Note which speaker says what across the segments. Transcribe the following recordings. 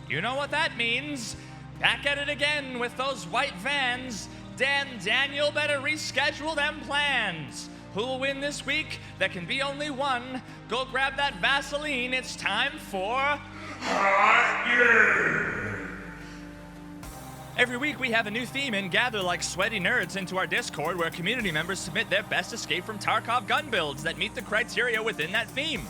Speaker 1: You know what that means. Back at it again with those white vans. Daniel better reschedule them plans. Who will win this week? There can be only one. Go grab that Vaseline. It's time for Hot Games. Every week we have a new theme and gather like sweaty nerds into our Discord where community members submit their best Escape from Tarkov gun builds that meet the criteria within that theme.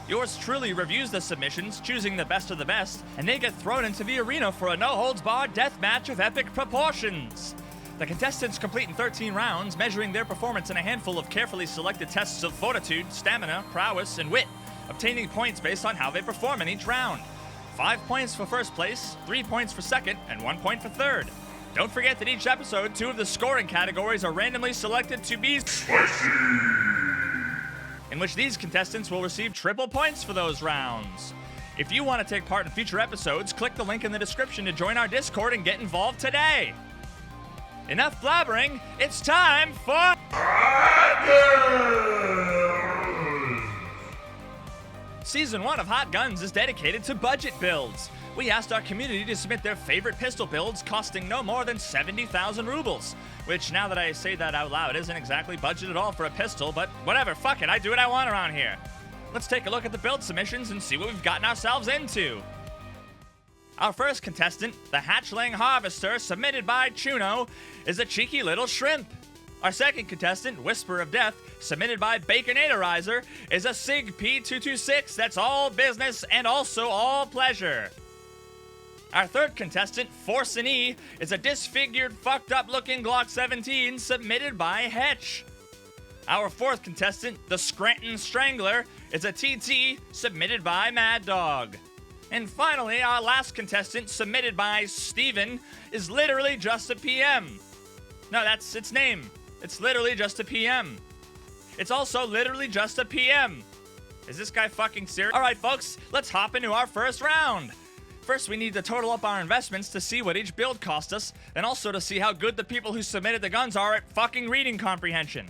Speaker 1: Yours truly reviews the submissions, choosing the best of the best, and they get thrown into the arena for a no-holds-barred deathmatch of epic proportions. The contestants complete in 13 rounds, measuring their performance in a handful of carefully selected tests of fortitude, stamina, prowess, and wit, obtaining points based on how they perform in each round. 5 points for first place, 3 points for second, and 1 point for third. Don't forget that each episode, 2 of the scoring categories are randomly selected to be spicy, in which these contestants will receive triple points for those rounds. If you want to take part in future episodes, click the link in the description to join our Discord and get involved today. Enough blabbering, it's time for Hot Guns! Season 1 of Hot Guns is dedicated to budget builds. We asked our community to submit their favorite pistol builds costing no more than 70,000 rubles, which now that I say that out loud isn't exactly budget at all for a pistol, but whatever, fuck it, I do what I want around here. Let's take a look at the build submissions and see what we've gotten ourselves into. Our first contestant, the Hatchling Harvester, submitted by Chuno, is a cheeky little shrimp. Our second contestant, Whisper of Death, submitted by Baconatarizer, is a SIG P226 that's all business and also all pleasure. Our third contestant, Force an E, is a disfigured, fucked up looking Glock 17 submitted by Hetch. Our fourth contestant, the Scranton Strangler, is a TT submitted by Mad Dog. And finally, our last contestant, submitted by Steven, is literally just a PM. No, that's its name. It's literally just a PM. It's also literally just a PM. Is this guy fucking serious? Alright folks, let's hop into our first round. First, we need to total up our investments to see what each build cost us, and also to see how good the people who submitted the guns are at fucking reading comprehension.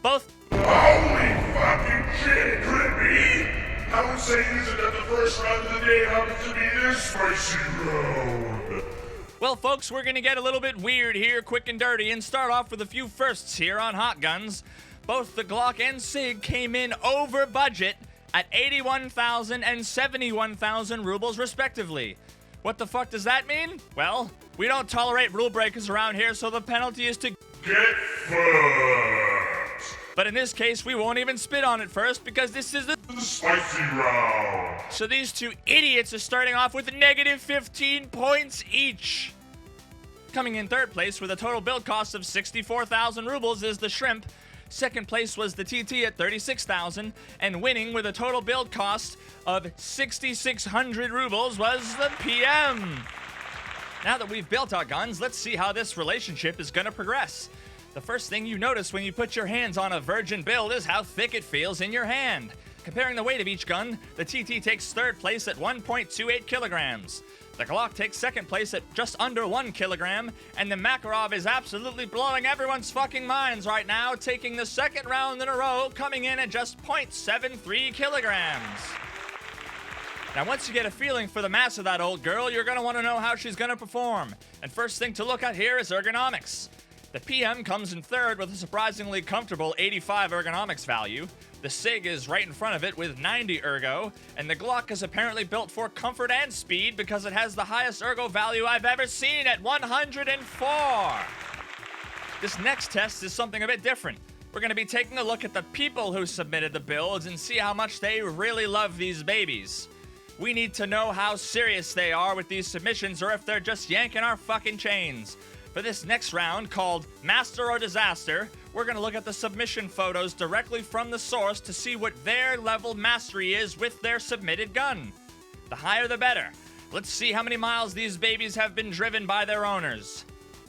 Speaker 1: Both.
Speaker 2: Holy fucking shit, could it be? I would say isn't that the first round of the day happens to be this spicy round.
Speaker 1: Well, folks, we're gonna get a little bit weird here, quick and dirty, and start off with a few firsts here on Hot Guns. Both the Glock and SIG came in over budget at 81,000 and 71,000 rubles respectively. What the fuck does that mean? Well, we don't tolerate rule breakers around here, so the penalty is to
Speaker 2: get fucked.
Speaker 1: But in this case, we won't even spit on it first because this is the
Speaker 2: spicy round.
Speaker 1: So these two idiots are starting off with negative 15 points each. Coming in third place with a total build cost of 64,000 rubles is the Shrimp. Second place was the TT at 36,000, and winning with a total build cost of 6,600 rubles was the PM. Now that we've built our guns, let's see how this relationship is gonna progress. The first thing you notice when you put your hands on a virgin build is how thick it feels in your hand. Comparing the weight of each gun, the TT takes third place at 1.28 kilograms. The Glock takes second place at just under 1 kilogram, and the Makarov is absolutely blowing everyone's fucking minds right now, taking the second round in a row, coming in at just 0.73 kilograms. Now, once you get a feeling for the mass of that old girl, you're gonna wanna know how she's gonna perform. And first thing to look at here is ergonomics. The PM comes in third with a surprisingly comfortable 85 ergonomics value. The SIG is right in front of it with 90 ergo, and the Glock is apparently built for comfort and speed because it has the highest ergo value I've ever seen at 104. This next test is something a bit different. We're going to be taking a look at the people who submitted the builds and see how much they really love these babies. We need to know how serious they are with these submissions or if they're just yanking our fucking chains. For this next round, called Master or Disaster, we're going to look at the submission photos directly from the source to see what their level mastery is with their submitted gun. The higher the better. Let's see how many miles these babies have been driven by their owners.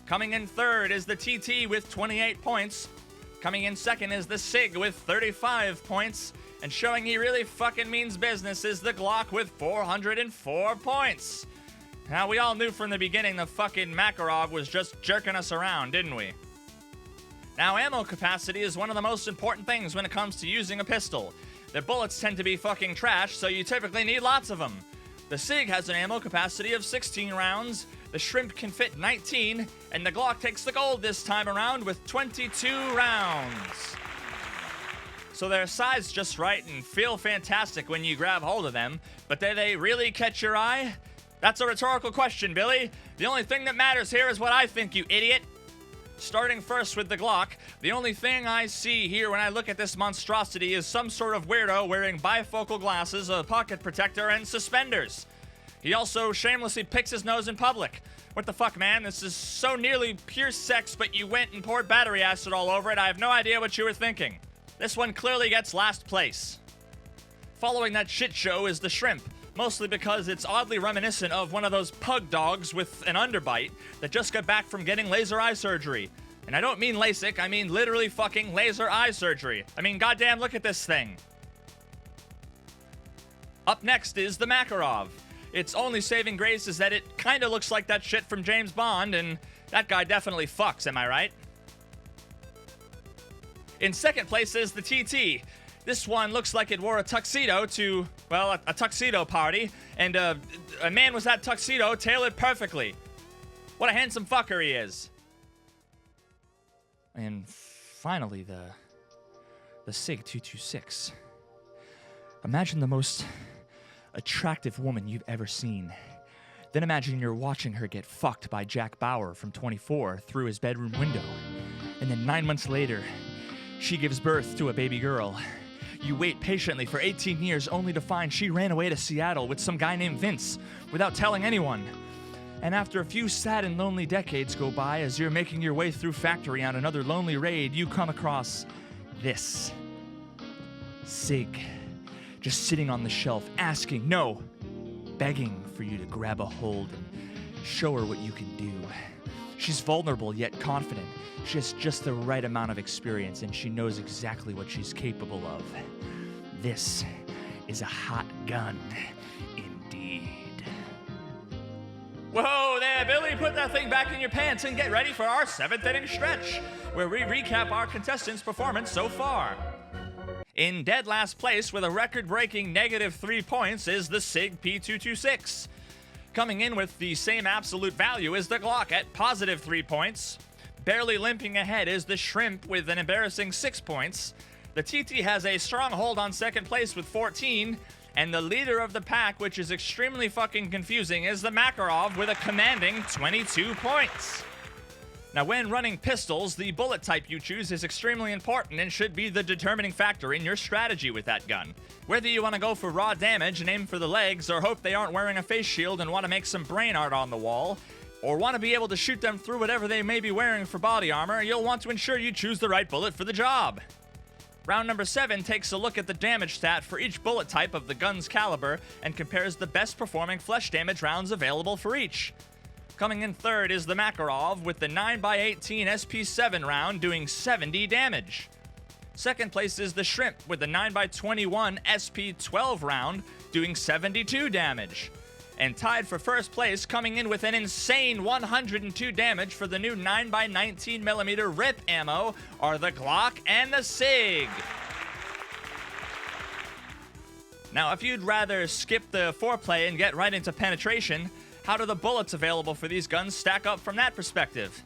Speaker 1: Coming in third is the TT with 28 points. Coming in second is the SIG with 35 points. And showing he really fucking means business is the Glock with 404 points. Now, we all knew from the beginning the fucking Makarov was just jerking us around, didn't we? Now, ammo capacity is one of the most important things when it comes to using a pistol. Their bullets tend to be fucking trash, so you typically need lots of them. The SIG has an ammo capacity of 16 rounds, the Shrimp can fit 19, and the Glock takes the gold this time around with 22 rounds. So they're sized just right and feel fantastic when you grab hold of them, but do they really catch your eye? That's a rhetorical question, Billy. The only thing that matters here is what I think, you idiot. Starting first with the Glock, the only thing I see here when I look at this monstrosity is some sort of weirdo wearing bifocal glasses, a pocket protector, and suspenders. He also shamelessly picks his nose in public. What the fuck, man? This is so nearly pure sex, but you went and poured battery acid all over it. I have no idea what you were thinking. This one clearly gets last place. Following that shit show is the Shrimp, mostly because it's oddly reminiscent of one of those pug dogs with an underbite that just got back from getting laser eye surgery. And I don't mean LASIK, I mean literally fucking laser eye surgery. I mean, goddamn, look at this thing. Up next is the Makarov. Its only saving grace is that it kinda looks like that shit from James Bond, and that guy definitely fucks, am I right? In second place is the TT. This one looks like it wore a tuxedo to, well, a tuxedo party, and a man was that tuxedo tailored perfectly. What a handsome fucker he is. And finally, the SIG 226. Imagine the most attractive woman you've ever seen. Then imagine you're watching her get fucked by Jack Bauer from 24 through his bedroom window. And then 9 months later, she gives birth to a baby girl. You wait patiently for 18 years only to find she ran away to Seattle with some guy named Vince without telling anyone. And after a few sad and lonely decades go by, as you're making your way through factory on another lonely raid, you come across this. SIG. Just sitting on the shelf, asking, no, begging for you to grab a hold and show her what you can do. She's vulnerable yet confident. She has just the right amount of experience, and she knows exactly what she's capable of. This is a hot gun, indeed. Whoa there, Billy! Put that thing back in your pants and get ready for our 7th inning stretch, where we recap our contestants' performance so far. In dead last place with a record-breaking -3 points is the SIG P226. Coming in with the same absolute value is the Glock at +3 points. Barely limping ahead is the Shrimp with an embarrassing 6 points. The TT has a strong hold on second place with 14, and the leader of the pack, which is extremely fucking confusing, is the Makarov with a commanding 22 points. Now, when running pistols, the bullet type you choose is extremely important and should be the determining factor in your strategy with that gun. Whether you want to go for raw damage and aim for the legs, or hope they aren't wearing a face shield and want to make some brain art on the wall, or want to be able to shoot them through whatever they may be wearing for body armor, you'll want to ensure you choose the right bullet for the job. Round number 7 takes a look at the damage stat for each bullet type of the gun's caliber and compares the best performing flesh damage rounds available for each. Coming in third is the Makarov with the 9x18 SP7 round doing 70 damage. Second place is the Shrimp with the 9x21 SP12 round doing 72 damage. And tied for first place, coming in with an insane 102 damage for the new 9x19mm RIP ammo, are the Glock and the SIG. Now, if you'd rather skip the foreplay and get right into penetration, how do the bullets available for these guns stack up from that perspective?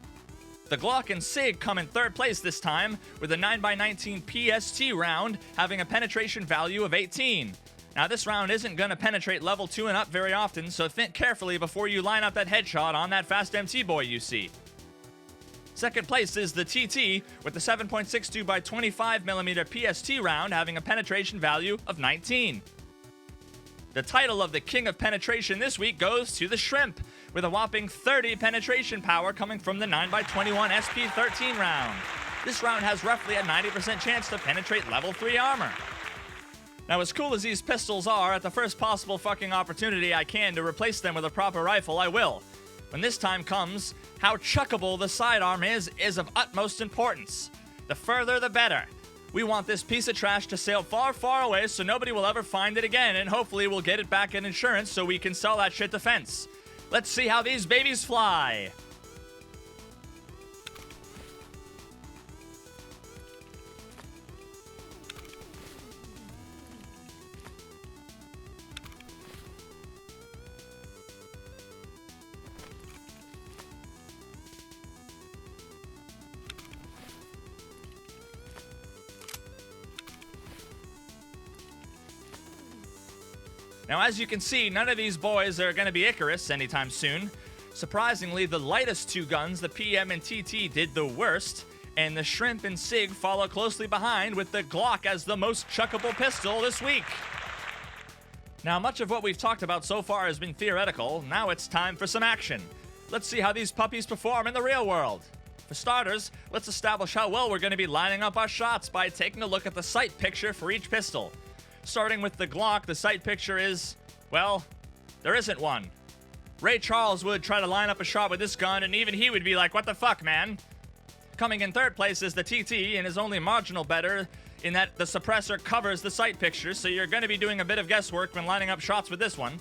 Speaker 1: The Glock and SIG come in third place this time, with a 9x19 PST round having a penetration value of 18. Now, this round isn't going to penetrate level 2 and up very often, so think carefully before you line up that headshot on that fast MT boy you see. Second place is the TT, with the 7.62x25mm PST round having a penetration value of 19. The title of the King of Penetration this week goes to the Shrimp, with a whopping 30 penetration power coming from the 9x21 SP13 round. This round has roughly a 90% chance to penetrate level 3 armor. Now, as cool as these pistols are, at the first possible fucking opportunity I can to replace them with a proper rifle, I will. When this time comes, how chuckable the sidearm is of utmost importance. The further, the better. We want this piece of trash to sail far, far away so nobody will ever find it again, and hopefully we'll get it back in insurance so we can sell that shit to Fence. Let's see how these babies fly. Now, as you can see, none of these boys are going to be Icarus anytime soon. Surprisingly, the lightest two guns, the PM and TT, did the worst, and the Shrimp and Sig follow closely behind with the Glock as the most chuckable pistol this week. Now, much of what we've talked about so far has been theoretical. Now it's time for some action. Let's see how these puppies perform in the real world. For starters, let's establish how well we're going to be lining up our shots by taking a look at the sight picture for each pistol. Starting with the Glock, the sight picture is, well, there isn't one. Ray Charles would try to line up a shot with this gun, and even he would be like, what the fuck, man? Coming in third place is the TT, and is only marginal better in that the suppressor covers the sight picture, so you're going to be doing a bit of guesswork when lining up shots with this one.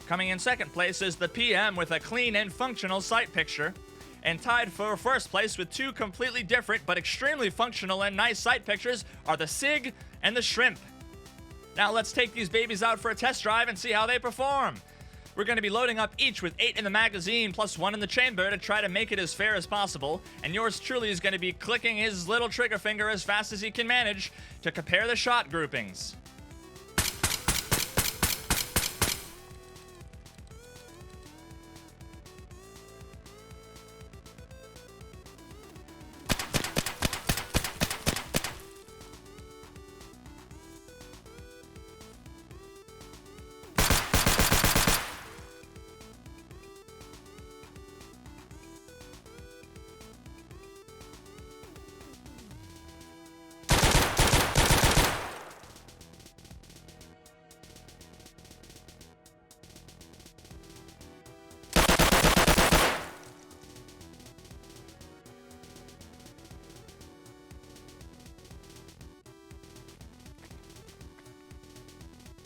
Speaker 1: Coming in second place is the PM with a clean and functional sight picture, and tied for first place with two completely different but extremely functional and nice sight pictures are the Sig and the Shrimp. Now let's take these babies out for a test drive and see how they perform. We're going to be loading up each with 8 in the magazine plus 1 in the chamber to try to make it as fair as possible, and yours truly is going to be clicking his little trigger finger as fast as he can manage to compare the shot groupings.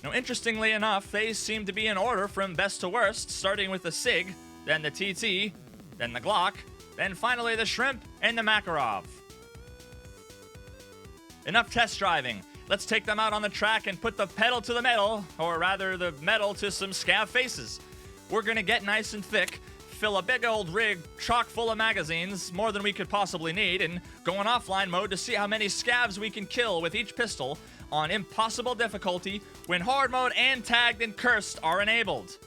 Speaker 1: Now, interestingly enough, they seem to be in order from best to worst, starting with the Sig, then the TT, then the Glock, then finally the Shrimp and the Makarov. Enough test driving. Let's take them out on the track and put the pedal to the metal, or rather the metal to some scav faces. We're gonna get nice and thick, fill a big old rig chock full of magazines, more than we could possibly need, and go in offline mode to see how many scavs we can kill with each pistol on impossible difficulty when hard mode and tagged and cursed are enabled.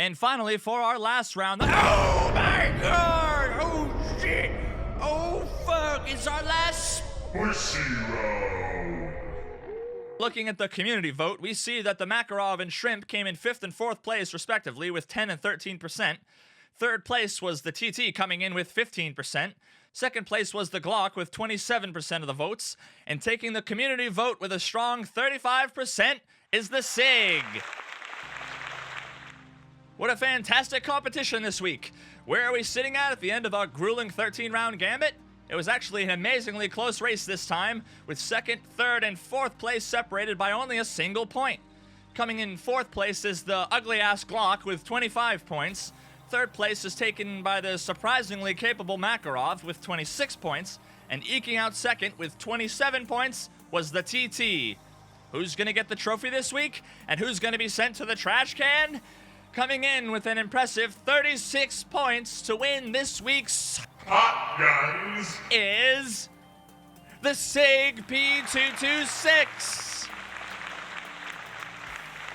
Speaker 1: And finally, for our last round, oh my god! Oh shit! Oh fuck! It's our last
Speaker 2: Spicy round.
Speaker 1: Looking at the community vote, we see that the Makarov and Shrimp came in 5th and 4th place, respectively, with 10 and 13%. Third place was the TT, coming in with 15%. Second place was the Glock, with 27% of the votes. And taking the community vote with a strong 35% is the SIG. What a fantastic competition this week. Where are we sitting at the end of our grueling 13-round gambit? It was actually an amazingly close race this time, with 2nd, 3rd, and 4th place separated by only a single point. Coming in 4th place is the ugly-ass Glock with 25 points. 3rd place is taken by the surprisingly capable Makarov with 26 points. And eking out 2nd with 27 points was the TT. Who's gonna get the trophy this week? And who's gonna be sent to the trash can? Coming in with an impressive 36 points to win this week's
Speaker 2: Hot Guns
Speaker 1: is the SIG P226.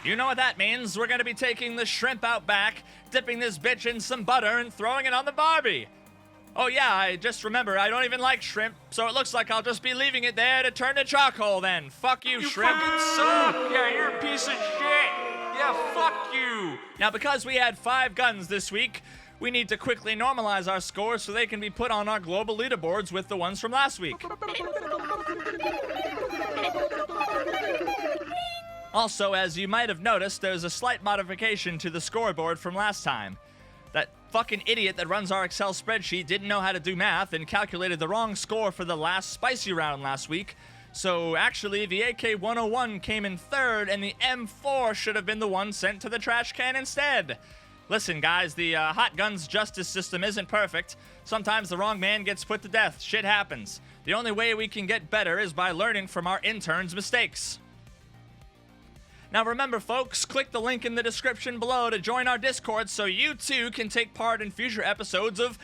Speaker 1: You know what that means. We're going to be taking the shrimp out back, dipping this bitch in some butter, and throwing it on the Barbie. Oh yeah, I just remember I don't even like shrimp, so it looks like I'll just be leaving it there to turn to charcoal then. Fuck you, shrimp.
Speaker 3: You fucking suck! Yeah, you're a piece of shit! Yeah, fuck you!
Speaker 1: Now, because we had 5 guns this week, we need to quickly normalize our scores so they can be put on our global leaderboards with the ones from last week. Also, as you might have noticed, there's a slight modification to the scoreboard from last time. That fucking idiot that runs our Excel spreadsheet didn't know how to do math and calculated the wrong score for the last spicy round last week. So actually, the AK-101 came in 3rd, and the M4 should have been the one sent to the trash can instead. Listen, guys, the Hot Guns justice system isn't perfect. Sometimes the wrong man gets put to death. Shit happens. The only way we can get better is by learning from our interns' mistakes. Now remember, folks, click the link in the description below to join our Discord so you too can take part in future episodes of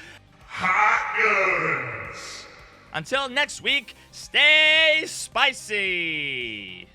Speaker 2: Hot Guns.
Speaker 1: Until next week, stay spicy!